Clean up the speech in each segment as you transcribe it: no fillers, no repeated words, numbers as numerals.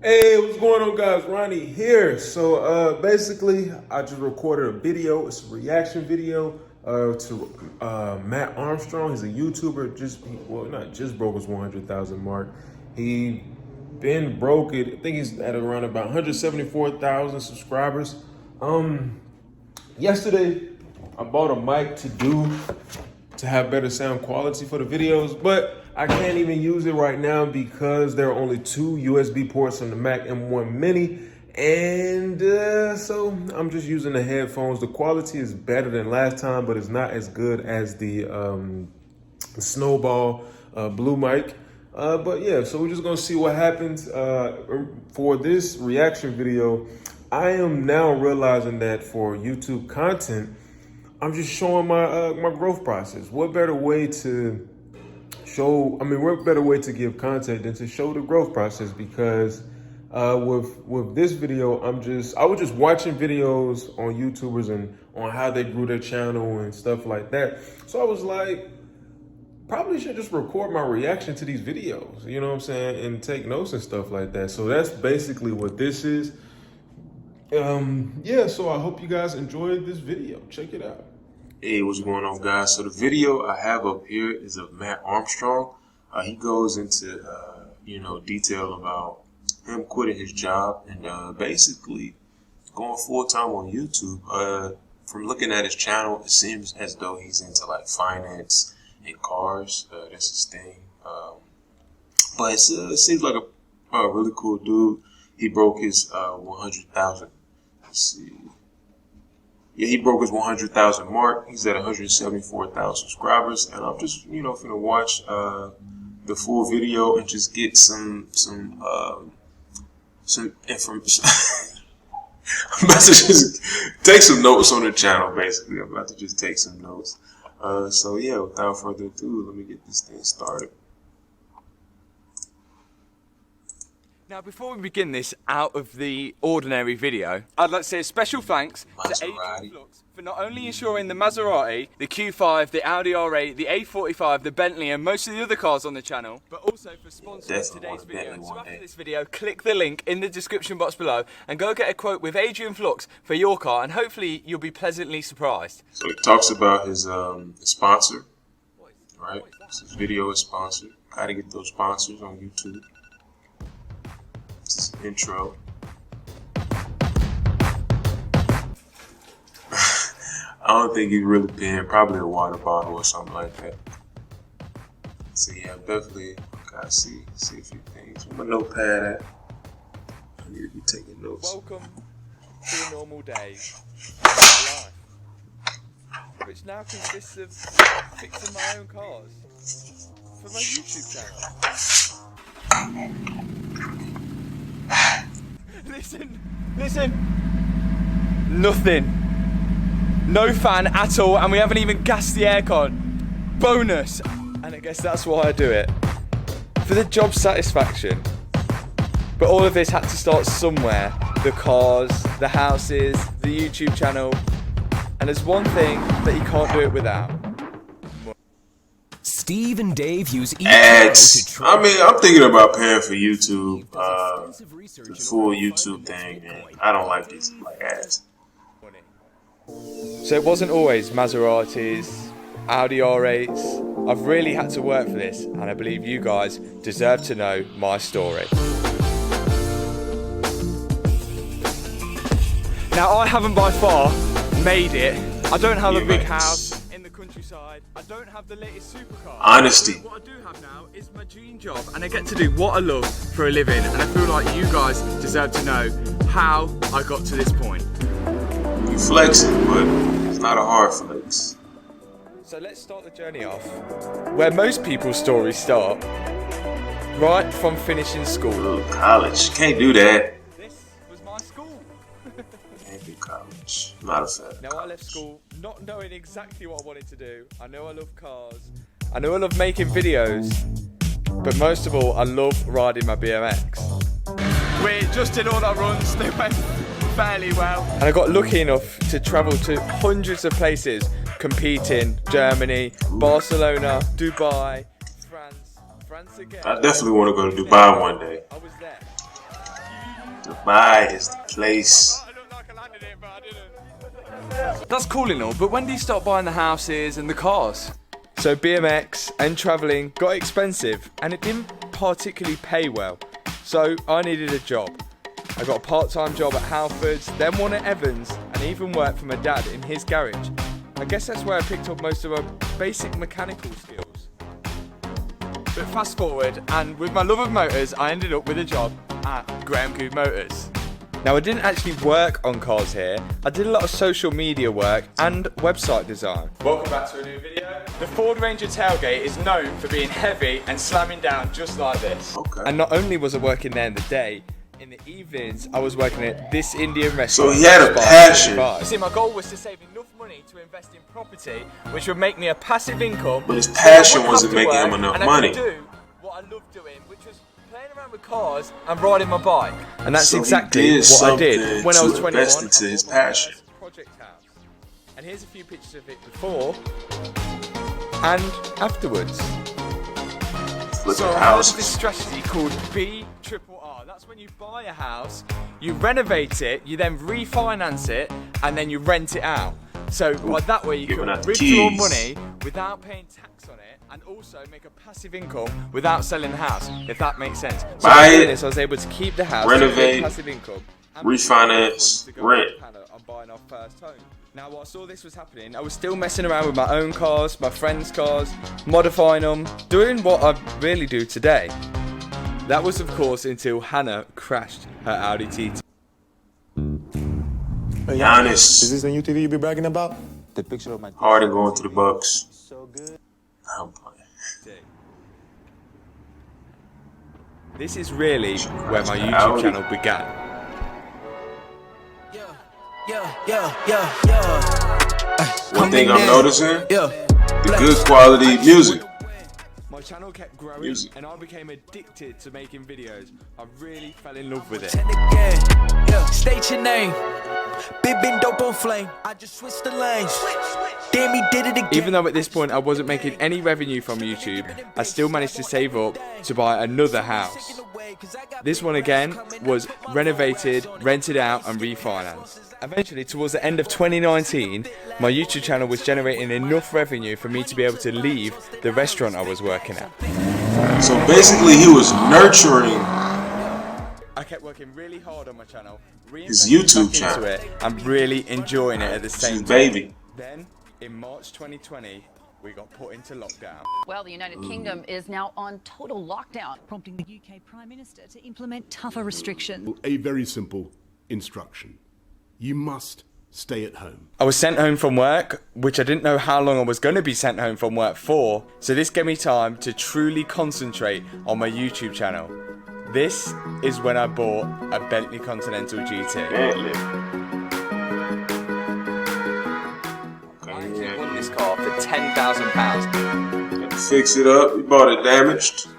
Hey, what's going on, guys? Ronnie here. So basically, I just recorded a video. It's a reaction video to Matt Armstrong. He's a YouTuber. Not just broke his 100,000 mark. He been broke it. I think he's at around about 174,000 subscribers. Yesterday I bought a mic to have better sound quality for the videos, but I can't even use it right now because there are only two USB ports on the Mac M1 Mini, and so I'm just using the headphones. The quality is better than last time, but it's not as good as the Snowball Blue mic. But yeah, so we're just gonna see what happens. For this reaction video, I am now realizing that for YouTube content, I'm just showing my my growth process. What better way to what better way to give content than to show the growth process? Because with this video, I was just watching videos on YouTubers and on how they grew their channel and stuff like that. So I was like, probably should just record my reaction to these videos, you know what I'm saying, and take notes and stuff like that. So that's basically what this is. Yeah, so I hope you guys enjoyed this video. Check it out. Hey, what's going on, guys? So the video I have up here is of Matt Armstrong. He goes into detail about him quitting his job and basically going full-time on YouTube. From looking at his channel, it seems as though he's into like finance and cars. That's his thing. But it seems like a really cool dude. He broke his 100,000. Let's see. Yeah, he broke his 100,000 mark. He's at 174,000 subscribers, and I'm just finna watch the full video and just get some information. I'm about to just take some notes on the channel. Basically, I'm about to just take some notes. So yeah, without further ado, let me get this thing started. Now, before we begin this out of the ordinary video, I'd like to say a special thanks to Adrian Flux for not only ensuring the Maserati, the Q5, the Audi R8, the A45, the Bentley and most of the other cars on the channel, but also for sponsoring today's video. So after this video, click the link in the description box below and go get a quote with Adrian Flux for your car, and hopefully you'll be pleasantly surprised. So he talks about his sponsor, right? His video is sponsored. How to get those sponsors on YouTube. Intro. I don't think he's really paying, probably a water bottle or something like that. So yeah, definitely gotta see a few things. Where my notepad at? I need to be taking notes. Welcome to a normal day in my life, which now consists of fixing my own cars for my YouTube channel. Listen. Nothing. No fan at all, and we haven't even gassed the aircon. Bonus. And I guess that's why I do it. For the job satisfaction. But all of this had to start somewhere. The cars, the houses, the YouTube channel. And there's one thing that you can't do it without. Steve and Dave use ads. I mean, I'm thinking about paying for YouTube, the full YouTube thing, and I don't like these ads. So it wasn't always Maseratis, Audi R8s. I've really had to work for this, and I believe you guys deserve to know my story. Now, I haven't by far made it. I don't have a big house in the countryside. I don't have the latest supercar. Honesty. What I do have now is my dream job, and I get to do what I love for a living, and I feel like you guys deserve to know how I got to this point. You flexing, but it's not a hard flex. So let's start the journey off where most people's stories start, right from finishing school. Ooh, college. Can't do that. This was my school. Can't do college. Not a fan. Now I left school not knowing exactly what I wanted to do. I know I love cars. I know I love making videos. But most of all, I love riding my BMX. We just did all our runs. They went fairly well. And I got lucky enough to travel to hundreds of places, competing. Germany, Barcelona, Dubai, France again. I definitely want to go to Dubai one day. I was there. Dubai is the place. That's cool and all, but when do you start buying the houses and the cars? So BMX and travelling got expensive and it didn't particularly pay well. So I needed a job. I got a part-time job at Halfords, then one at Evans, and even worked for my dad in his garage. I guess that's where I picked up most of my basic mechanical skills. But fast forward, and with my love of motors, I ended up with a job at Graham Coop Motors. Now I didn't actually work on cars here, I did a lot of social media work and website design. Welcome back to a new video. The Ford Ranger tailgate is known for being heavy and slamming down just like this. Okay. And not only was I working there in the day, in the evenings I was working at this Indian restaurant. So he had a passion. You see, my goal was to save enough money to invest in property, which would make me a passive income. But his passion wasn't making him enough money. I could do what I loved doing, which was playing around with cars and riding my bike. And that's So exactly what I did when I was 21. Invest into his passion. Project house. And here's a few pictures of it before and afterwards. So I have this strategy called BRRR. That's when you buy a house, you renovate it, you then refinance it, and then you rent it out. So by that way you can withdraw money without paying tax on it, and also make a passive income without selling the house, if that makes sense. So Buy by doing it, this, I was able to keep the house, renovate, passive income, and refinance, rent. On buying our first home. Now, whilst all this was happening, I was still messing around with my own cars, my friends' cars, modifying them, doing what I really do today. That was, of course, until Hannah crashed her Audi TT. Hey, Giannis. Is this the new TV you be bragging about? The picture of my Harden going to the Bucks. So good. I'm playing. This is really where my YouTube channel began. One thing I'm noticing, the good quality music. My channel kept growing and I became addicted to making videos. I really fell in love with it. State your name. Big been dope on flame. I just switched the lanes. Damn, he did it again. Even though at this point I wasn't making any revenue from YouTube, I still managed to save up to buy another house. This one again was renovated, rented out and refinanced. Eventually, towards the end of 2019, my YouTube channel was generating enough revenue for me to be able to leave the restaurant I was working at. So basically he was nurturing I kept working really hard on my channel, his YouTube channel, and really enjoying it at the same time. Baby. Then, in March 2020, we got put into lockdown. Well, the United Kingdom is now on total lockdown, prompting the UK Prime Minister to implement tougher restrictions. A very simple instruction. You must stay at home. I was sent home from work, which I didn't know how long I was going to be sent home from work for, so this gave me time to truly concentrate on my YouTube channel. This is when I bought a Bentley Continental GT. Bentley. I won this car for £10,000. Had to fix it up. We bought it damaged.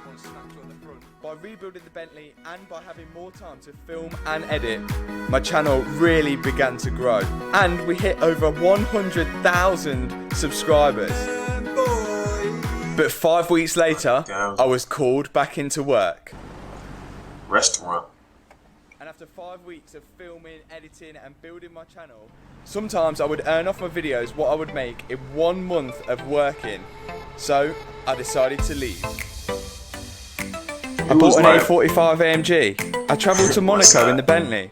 By rebuilding the Bentley and by having more time to film and edit, my channel really began to grow. And we hit over 100,000 subscribers. But 5 weeks later, I was called back into work. Restaurant. And after 5 weeks of filming, editing and building my channel, sometimes I would earn off my videos what I would make in 1 month of working. So I decided to leave. I bought an A45 AMG. I travelled to Monaco in the Bentley.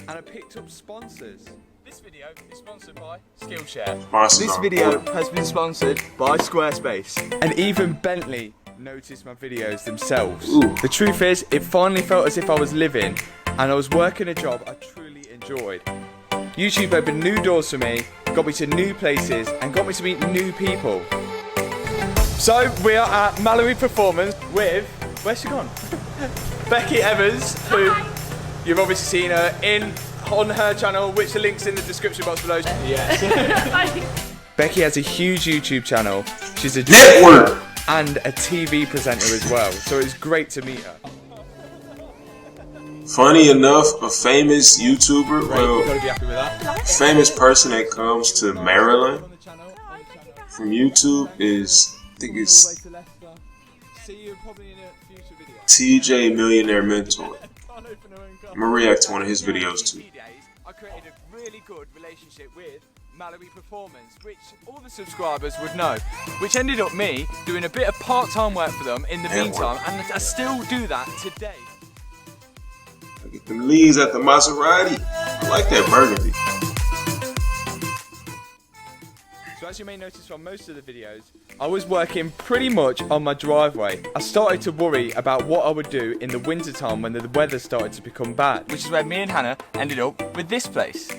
And I picked up sponsors. This video is sponsored by Skillshare. This video has been sponsored by Squarespace. And even Bentley noticed my videos themselves. The truth is, it finally felt as if I was living and I was working a job I truly enjoyed. YouTube opened new doors for me, got me to new places and got me to meet new people. So we are at Mallory Performance with, where's she gone? Becky Evans, who you've obviously seen her on her channel, which the link's in the description box below. Yes. Becky has a huge YouTube channel. She's a network and a TV presenter as well, so it's great to meet her. Funny enough, a famous YouTuber, well, famous person that comes to Maryland from YouTube is, I think it's TJ Millionaire Mentor. I'm gonna react to one of his videos too. I created a really good relationship with Mallory Performance, which all the subscribers would know, which ended up me doing a bit of part-time work for them in the meantime, and I still do that today. Look at them leaves at the Maserati. I like that burgundy. So as you may notice from most of the videos, I was working pretty much on my driveway. I started to worry about what I would do in the winter time when the weather started to become bad, which is where me and Hannah ended up with this place.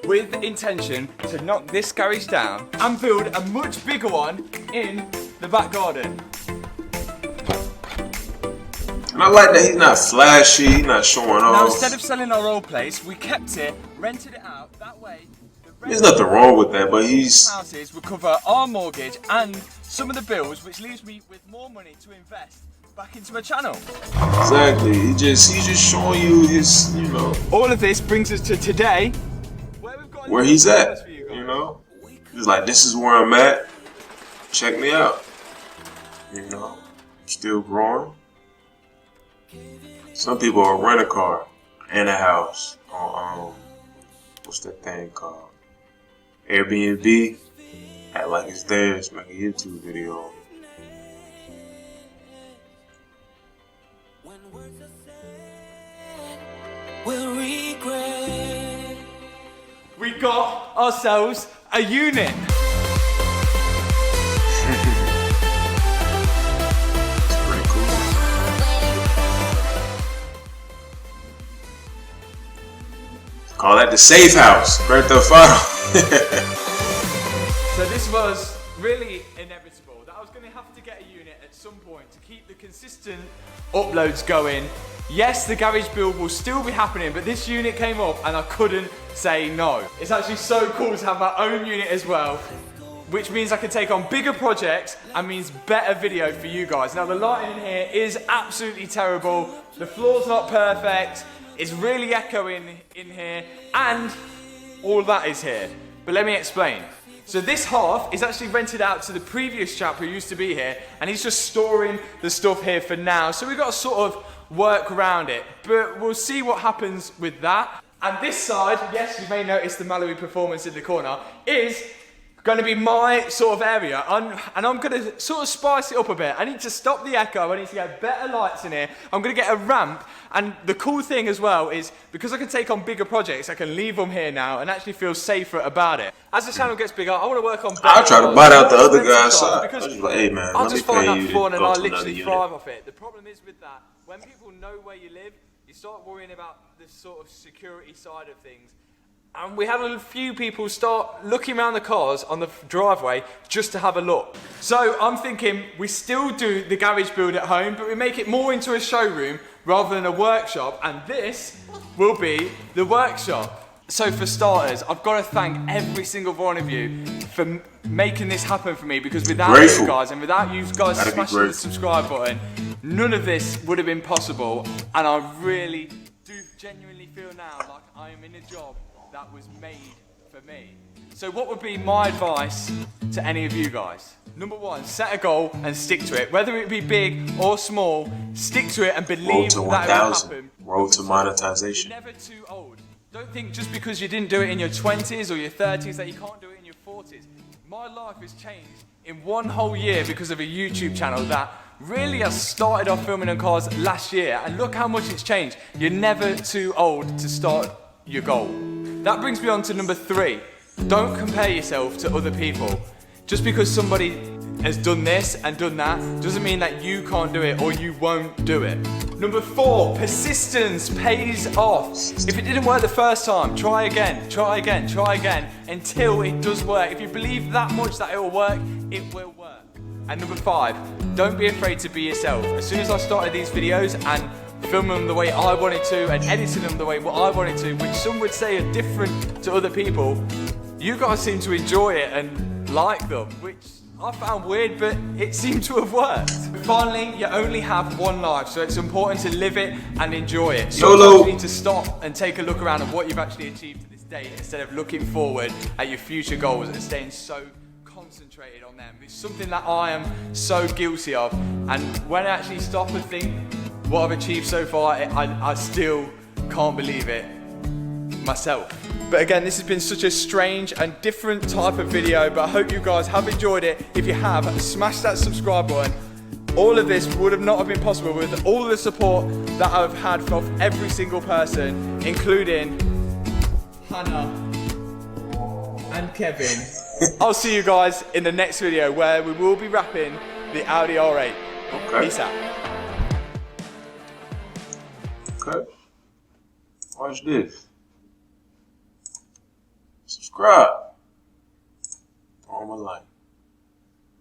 With intention to knock this garage down and build a much bigger one in the back garden. And I like that he's not flashy, he's not showing off. Now instead of selling our old place, we kept it, rented it out, that way there's nothing wrong with that, but he's... houses would cover our mortgage and some of the bills, which leaves me with more money to invest back into my channel. Exactly, he's just showing you his, you know... All of this brings us to today, where he's at, you know? He's like, this is where I'm at, check me out. You know, still growing. Some people will rent a car and a house on, what's that thing called? Airbnb, act like it's theirs, make a YouTube video. We got ourselves a unit. It's pretty cool. Call that the safe house. Grand Theft Auto. So this was really inevitable that I was going to have to get a unit at some point to keep the consistent uploads going. Yes, the garage build will still be happening, but this unit came up and I couldn't say no. It's actually so cool to have my own unit as well, which means I can take on bigger projects and means better video for you guys. Now the lighting in here is absolutely terrible. The floor's not perfect. It's really echoing in here, and all that is here. But let me explain. So this half is actually rented out to the previous chap who used to be here, and he's just storing the stuff here for now. So we've got to sort of work around it, but we'll see what happens with that. And this side, yes, you may notice the Mallory Performance in the corner, is going to be my sort of area, and I'm going to sort of spice it up a bit. I need to stop the echo, I need to get better lights in here, I'm going to get a ramp, and the cool thing as well is, because I can take on bigger projects, I can leave them here now and actually feel safer about it. As the channel gets bigger, I want to work on better. I'll try to buy out the other guy's side. I'm just like, hey man, I'll let me just find pay that you fun to and go I to another literally unit. thrive off it. The problem is with that, when people know where you live, you start worrying about the sort of security side of things. And we had a few people start looking around the cars on the driveway just to have a look. So I'm thinking we still do the garage build at home, but we make it more into a showroom rather than a workshop, and this will be the workshop. So for starters, I've got to thank every single one of you for making this happen for me, because without you guys and without you guys smashing the subscribe button, none of this would have been possible. And I really do genuinely feel now like I am in a job that was made for me. So what would be my advice to any of you guys? Number one, set a goal and stick to it. Whether it be big or small, stick to it and believe that it will happen. Road to monetization. You're never too old. Don't think just because you didn't do it in your 20s or your 30s that you can't do it in your 40s. My life has changed in one whole year because of a YouTube channel that really I started off filming on cars last year, and look how much it's changed. You're never too old to start your goal. That brings me on to number 3. Don't compare yourself to other people. Just because somebody has done this and done that doesn't mean that you can't do it or you won't do it. Number 4, persistence pays off. If it didn't work the first time, try again, try again, try again until it does work. If you believe that much that it will work, it will work. And number 5, don't be afraid to be yourself. As soon as I started these videos and filming them the way I wanted to and editing them the way I wanted to, which some would say are different to other people, you guys seem to enjoy it and like them, which I found weird, but it seemed to have worked. Finally, you only have one life, so it's important to live it and enjoy it. Sometimes you need to stop and take a look around at what you've actually achieved to this day instead of looking forward at your future goals and staying so concentrated on them. It's something that I am so guilty of, and when I actually stop and think, what I've achieved so far, I still can't believe it myself. But again, this has been such a strange and different type of video, but I hope you guys have enjoyed it. If you have, smash that subscribe button. All of this would have not have been possible with all the support that I've had from every single person, including Hannah and Kevin. I'll see you guys in the next video where we will be wrapping the Audi R8. Okay. Peace out. Okay. Watch this. Subscribe. All my life.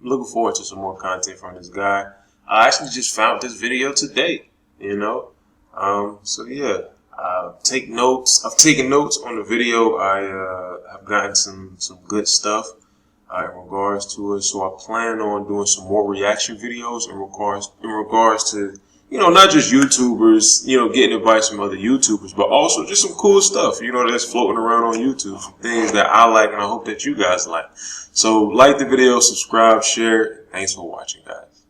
I'm looking forward to some more content from this guy. I actually just found this video today, you know. So yeah, I've taken notes on the video. I have gotten some good stuff in regards to it. So I plan on doing some more reaction videos in regards to, you know, not just YouTubers, you know, getting advice from other YouTubers, but also just some cool stuff, you know, that's floating around on YouTube, some things that I like and I hope that you guys like. So like the video, subscribe, share. Thanks for watching, guys.